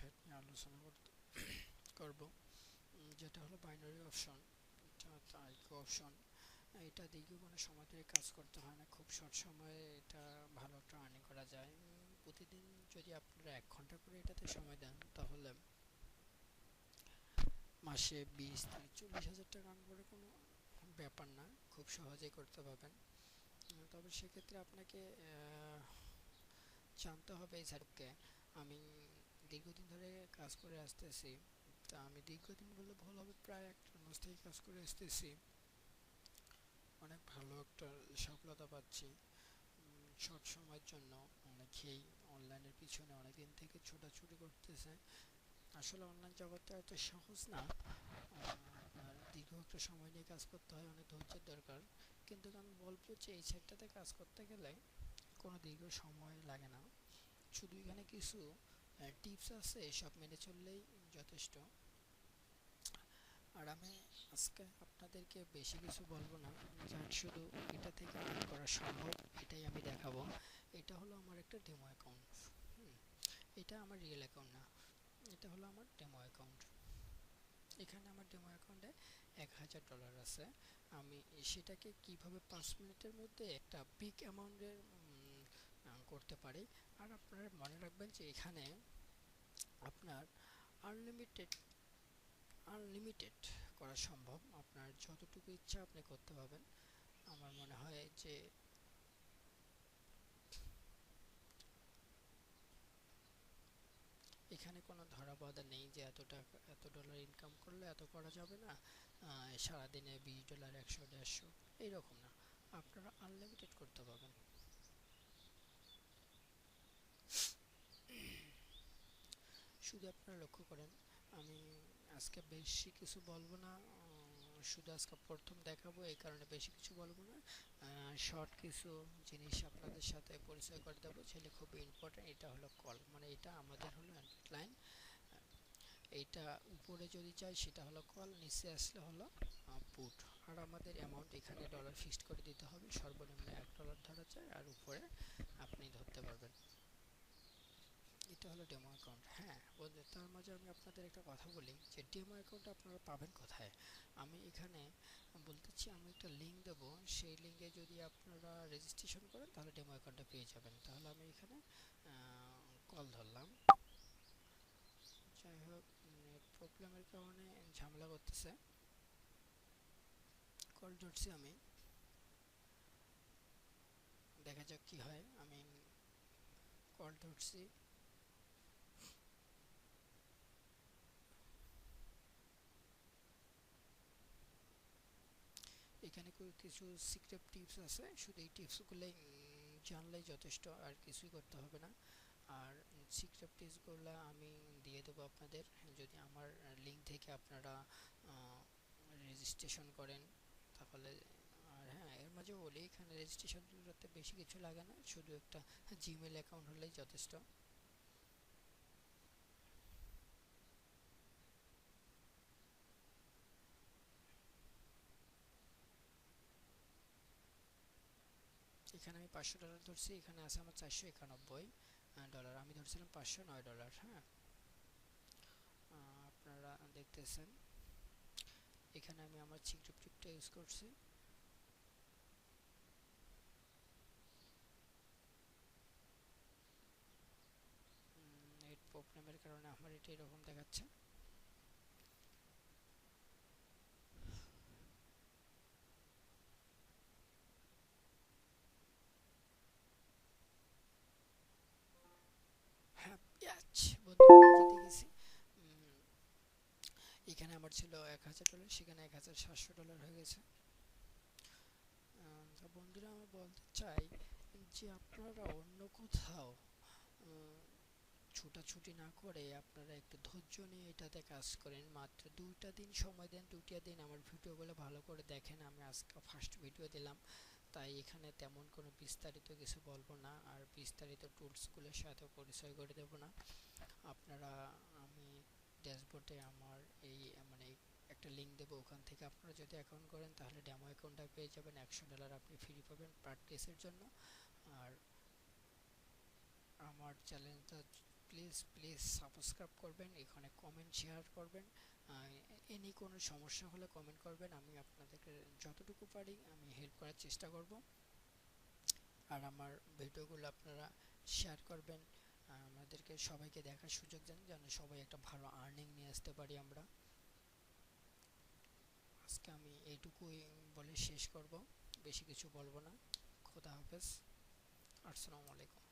Method নিয়ে আলোচনা করব, যেটা হলো বাইনারি অপশন। এটা আইকিউ অপশন। এটা দীর্ঘ কোনো সময় ধরে কাজ করতে হয় না, খুব শর্ট সময়ে এটা ভালো একটা আর্নিং করা যায়। প্রতিদিন যদি আপনারা 1 ঘন্টা করে এটাতে সময় দেন, তাহলে মাসে 20, 30, 40 হাজার টাকা আর্ন করে কোনো ব্যাপার না, খুব সহজেই করতে পারবেন। তবে সেক্ষেত্রে আপনাকে জানতে হবে এই সাইটকে। আমি দীর্ঘদিন ধরে কাজ করে আসতেছি, তা আমি দীর্ঘদিন বললে ভুল হবে, প্রায় 1 মাস থেকে কাজ করে আসতেছি। অনেক ভালো একটা সফলতা পাচ্ছি। শর্ট সময়ের জন্য অনেকেই অনলাইনের পিছনে অনেকদিন থেকে ছোটাছুটি করতেছে। আসলে অনলাইন জগৎটা এত সহজ না, আপনার দীর্ঘ একটা সময় নিয়ে কাজ করতে হয়, অনেক ধৈর্যের দরকার। কিন্তু আমি বলবো যে এই সেক্টরটাতে কাজ করতে গেলে কোনো দীর্ঘ সময় লাগে না, শুধু এখানে কিছু টিপস আছে, সব মেনে চললেই যথেষ্ট। আর আমি আজকে আপনাদেরকে বেশি কিছু বলবো না, শুধু এটা থেকে আর্ন করা সম্ভব এটাই আমি দেখাবো। এটা হলো আমার একটা ডেমো অ্যাকাউন্ট। এটা আমার রিয়েল অ্যাকাউন্ট না, এটা হলো আমার ডেমো অ্যাকাউন্ট। এখানে আমার ডেমো অ্যাকাউন্টে $1000 আছে। আমি সেটাকে কিভাবে 5 মিনিটের মধ্যে একটা বিগ অ্যামাউন্টের করতে পারি। আর আপনারা মনে রাখবেন যে এখানে আপনার আনলিমিটেড আনলিমিটেড করা সম্ভব, আপনার যতটুকু ইচ্ছা আপনি করতে পারবেন। আমার মনে হয় যে এখানে কোনো ধরা বাঁধা নেই যে এত টাকা এত ডলার ইনকাম করলে এত করা যাবে না, সারাদিনে $20, 100, 150 এইরকম না, আপনারা আনলিমিটেড করতে পারবেন। শুধু আপনারা লক্ষ্য করেন, আমি আজকে বেশি কিছু বলবো না, শুধু আজকে প্রথম দেখাবো, এই কারণে বেশি কিছু বলবো না। শর্ট কিছু জিনিস আপনাদের সাথে পরিচয় করে দেবো, যেটা খুব ইম্পর্টেন্ট। এটা হলো কল, মানে এটা আমাদের হলো অ্যান্ড্রয়েড লাইন। এইটা উপরে যদি চাই সেটা হলো কল, নিচে আসলে হলো পুট। আর আমাদের অ্যামাউন্ট এখানে ডলার ফিক্সড করে দিতে হবে, সর্বনিম্ন $1 ধরা যায়, আর উপরে আপনি ধরতে পারবেন। এটা হলো ডেমো অ্যাকাউন্ট। হ্যাঁ বন্ধু, তার মাঝে আমি আপনাদের একটা কথা বলি যে ডেমো অ্যাকাউন্ট আপনারা পাবেন কোথায়। আমি এখানে বলতেছি, আমি একটা লিঙ্ক দেবো, সেই লিঙ্কে যদি আপনারা রেজিস্ট্রেশন করেন তাহলে ডেমো অ্যাকাউন্টটা পেয়ে যাবেন। তাহলে আমি এখানে কল ধরলাম, যাই হোক নেট প্রবলেমের কারণে ঝামেলা করতেছে। কল ধরছি আমি, দেখা যাক কি হয়। আমি কল ধরছি, এখানে কিছু সিক্রেট টিপস আছে, শুধু এই টিপসগুলোই জানলেই যথেষ্ট, আর কিছুই করতে হবে না। আর সিক্রেট টিপসগুলো আমি দিয়ে দেবো আপনাদের, যদি আমার লিঙ্ক থেকে আপনারা রেজিস্ট্রেশন করেন তাহলে। আর হ্যাঁ, এর মাঝে বলি, এখানে রেজিস্ট্রেশন করতে বেশি কিছু লাগে না, শুধু একটা জিমেল অ্যাকাউন্ট হলেই যথেষ্ট। এখানে আমি $500 ধরছি, এখানে আছে আমার $491 আমি ধরছিলাম $509। হ্যাঁ, আপনারা দেখতেছেন এখানে আমি আমার সিক্রেট টিপটা ইউজ করছি। নেট প্রবলেমের কারণে আমার এটা এরকম দেখাচ্ছে। হ্যাঁ বন্ধু, আমি জিতে গেছি। এখানে আমার ছিল $1000, সেখানে $1700 হয়ে গেছে। তো বন্ধুরা, আমি বলতে চাই যে আপনারা অন্য কোথাও ছুটাছুটি না করে আপনারা একটু ধৈর্য নিয়ে এটাতে কাজ করেন। মাত্র 2টা দিন সময় দেন, 2টা দিন আমার ভিডিওগুলো ভালো করে দেখেন। আমি আজকে ফার্স্ট ভিডিও দিলাম, তাই এখানে তেমন কোনো বিস্তারিত কিছু বলবো না, আর বিস্তারিত টুলসগুলোর সাথে পরিচয় করে দেবো না আপনারা। আমি ড্যাশবোর্ডে আমার এই মানে একটা লিঙ্ক দেবো, ওখান থেকে আপনারা যদি অ্যাকাউন্ট করেন তাহলে ডেমো অ্যাকাউন্টটা পেয়ে যাবেন, $100 আপনি ফ্রি পাবেন প্র্যাকটিসের জন্য। আর আমার চ্যালেঞ্জটা প্লিজ প্লিজ সাবস্ক্রাইব করবেন, এখানে কমেন্ট শেয়ার করবেন। এনি কোনো সমস্যা হলে কমেন্ট করবেন, আমি আপনাদেরকে যতটুকু পারি আমি হেল্প করার চেষ্টা করব। আর আমার ভিডিওগুলো আপনারা শেয়ার করবেন, আমাদেরকে সবাইকে দেখার সুযোগ দেন, যেন সবাই একটা ভালো আর্নিং নিয়ে আসতে পারি আমরা। আজকে আমি এইটুকুই বলে শেষ করব, বেশি কিছু বলবো না। খোদা হাফেজ, আসসালামু আলাইকুম।